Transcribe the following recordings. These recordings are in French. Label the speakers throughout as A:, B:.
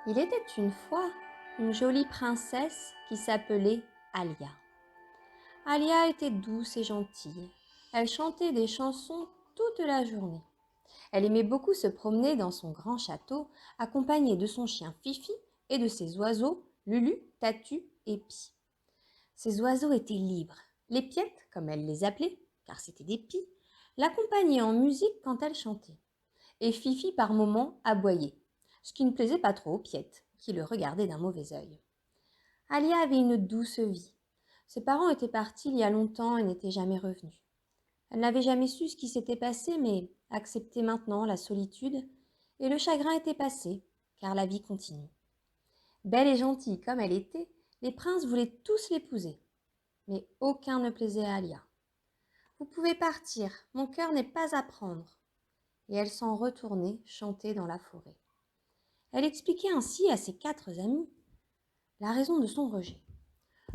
A: Il était une fois une jolie princesse qui s'appelait Alia. Alia était douce et gentille. Elle chantait des chansons toute la journée. Elle aimait beaucoup se promener dans son grand château, accompagnée de son chien Fifi et de ses oiseaux Lulu, Tatu et Pi. Ces oiseaux étaient libres. Les piètes, comme elle les appelait, car c'étaient des pies, l'accompagnaient en musique quand elle chantait. Et Fifi par moments aboyait, ce qui ne plaisait pas trop aux piètes, qui le regardaient d'un mauvais œil. Alia avait une douce vie. Ses parents étaient partis il y a longtemps et n'étaient jamais revenus. Elle n'avait jamais su ce qui s'était passé, mais acceptait maintenant la solitude, et le chagrin était passé, car la vie continue. Belle et gentille comme elle était, les princes voulaient tous l'épouser, mais aucun ne plaisait à Alia. Vous pouvez partir, mon cœur n'est pas à prendre. Et elle s'en retournait chanter dans la forêt. Elle expliquait ainsi à ses 4 amis la raison de son rejet.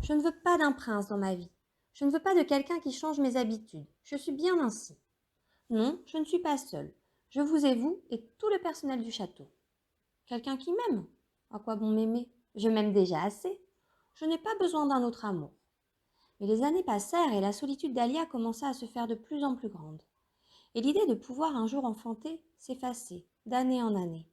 A: Je ne veux pas d'un prince dans ma vie. Je ne veux pas de quelqu'un qui change mes habitudes. Je suis bien ainsi. Non, je ne suis pas seule. Je vous ai vous et tout le personnel du château. Quelqu'un qui m'aime. À quoi bon m'aimer? Je m'aime déjà assez. Je n'ai pas besoin d'un autre amour. Mais les années passèrent et la solitude d'Alia commença à se faire de plus en plus grande. Et l'idée de pouvoir un jour enfanter s'effaçait d'année en année.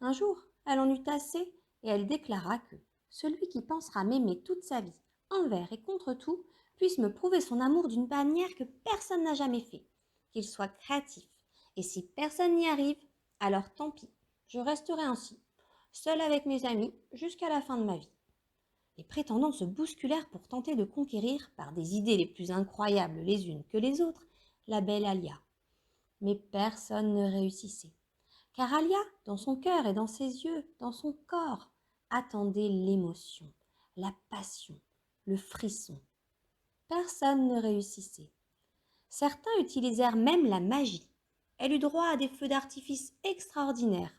A: Un jour, elle en eut assez et elle déclara que celui qui pensera m'aimer toute sa vie, envers et contre tout, puisse me prouver son amour d'une manière que personne n'a jamais fait, qu'il soit créatif. Et si personne n'y arrive, alors tant pis, je resterai ainsi, seule avec mes amis jusqu'à la fin de ma vie. Les prétendants se bousculèrent pour tenter de conquérir, par des idées les plus incroyables les unes que les autres, la belle Alia. Mais personne ne réussissait. Car Alia, dans son cœur et dans ses yeux, dans son corps, attendait l'émotion, la passion, le frisson. Personne ne réussissait. Certains utilisèrent même la magie. Elle eut droit à des feux d'artifice extraordinaires.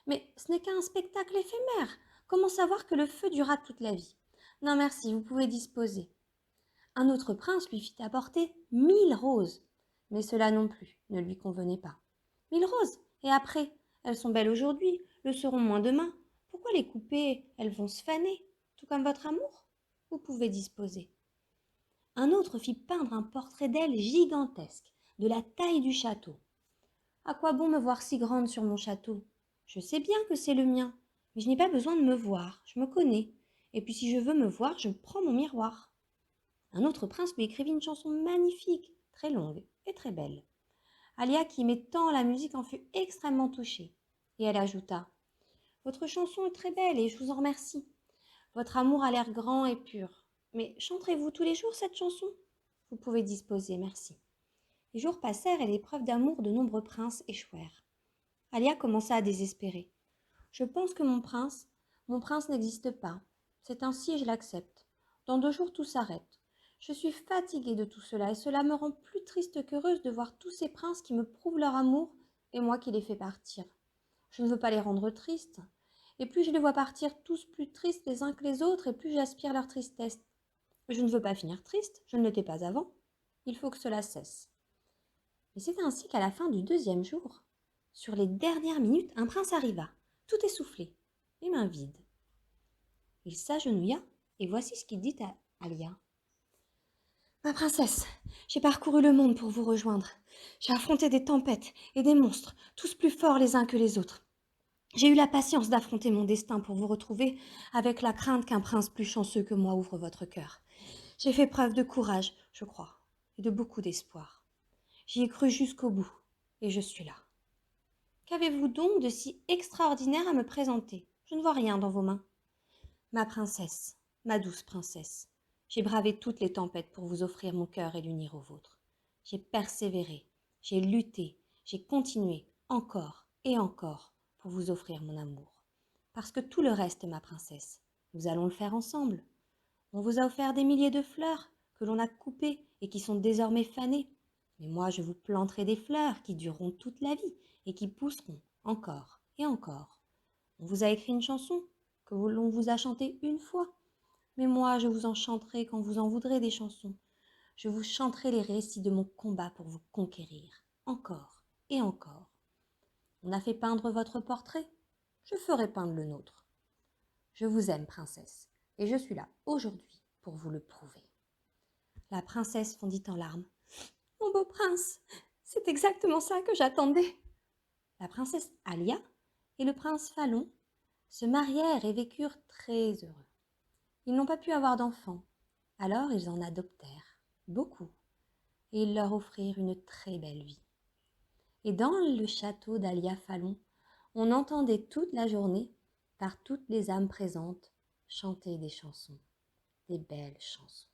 A: Mais ce n'est qu'un spectacle éphémère. Comment savoir que le feu durera toute la vie? Non merci, vous pouvez disposer. Un autre prince lui fit apporter 1000 roses. Mais cela non plus ne lui convenait pas. 1000 roses, et après? Elles sont belles aujourd'hui, le seront moins demain. Pourquoi les couper? Elles vont se faner, tout comme votre amour. Vous pouvez disposer. Un autre fit peindre un portrait d'elle gigantesque, de la taille du château. À quoi bon me voir si grande sur mon château? Je sais bien que c'est le mien, mais je n'ai pas besoin de me voir, je me connais. Et puis si je veux me voir, je prends mon miroir. Un autre prince lui écrivit une chanson magnifique, très longue et très belle. Alia, qui aimait tant la musique, en fut extrêmement touchée. Et elle ajouta: Votre chanson est très belle et je vous en remercie. Votre amour a l'air grand et pur. Mais chanterez-vous tous les jours cette chanson? Vous pouvez disposer, merci. Les jours passèrent et les preuves d'amour de nombreux princes échouèrent. Alia commença à désespérer. Je pense que mon prince n'existe pas. C'est ainsi et je l'accepte. Dans 2 jours, tout s'arrête. Je suis fatiguée de tout cela et cela me rend plus triste qu'heureuse de voir tous ces princes qui me prouvent leur amour et moi qui les fais partir. Je ne veux pas les rendre tristes. Et plus je les vois partir tous plus tristes les uns que les autres et plus j'aspire leur tristesse. Je ne veux pas finir triste, je ne l'étais pas avant. Il faut que cela cesse. Mais c'est ainsi qu'à la fin du 2e jour, sur les dernières minutes, un prince arriva, tout essoufflé, les mains vides. Il s'agenouilla et voici ce qu'il dit à Alia. Ma princesse, j'ai parcouru le monde pour vous rejoindre. J'ai affronté des tempêtes et des monstres, tous plus forts les uns que les autres. J'ai eu la patience d'affronter mon destin pour vous retrouver avec la crainte qu'un prince plus chanceux que moi ouvre votre cœur. J'ai fait preuve de courage, je crois, et de beaucoup d'espoir. J'y ai cru jusqu'au bout, et je suis là. Qu'avez-vous donc de si extraordinaire à me présenter? Je ne vois rien dans vos mains. Ma princesse, ma douce princesse, j'ai bravé toutes les tempêtes pour vous offrir mon cœur et l'unir au vôtre. J'ai persévéré, j'ai lutté, j'ai continué encore et encore pour vous offrir mon amour. Parce que tout le reste, ma princesse, nous allons le faire ensemble. On vous a offert des milliers de fleurs que l'on a coupées et qui sont désormais fanées. Mais moi, je vous planterai des fleurs qui dureront toute la vie et qui pousseront encore et encore. On vous a écrit une chanson que l'on vous a chantée une fois. Mais moi, je vous en chanterai quand vous en voudrez des chansons. Je vous chanterai les récits de mon combat pour vous conquérir, encore et encore. On a fait peindre votre portrait. je ferai peindre le nôtre. Je vous aime, princesse, et je suis là aujourd'hui pour vous le prouver. La princesse fondit en larmes. Mon beau prince, c'est exactement ça que j'attendais. La princesse Alia et le prince Falon se marièrent et vécurent très heureux. Ils n'ont pas pu avoir d'enfants, alors ils en adoptèrent beaucoup et ils leur offrirent une très belle vie. Et dans le château d'Alia Falon, on entendait toute la journée, par toutes les âmes présentes, chanter des chansons, des belles chansons.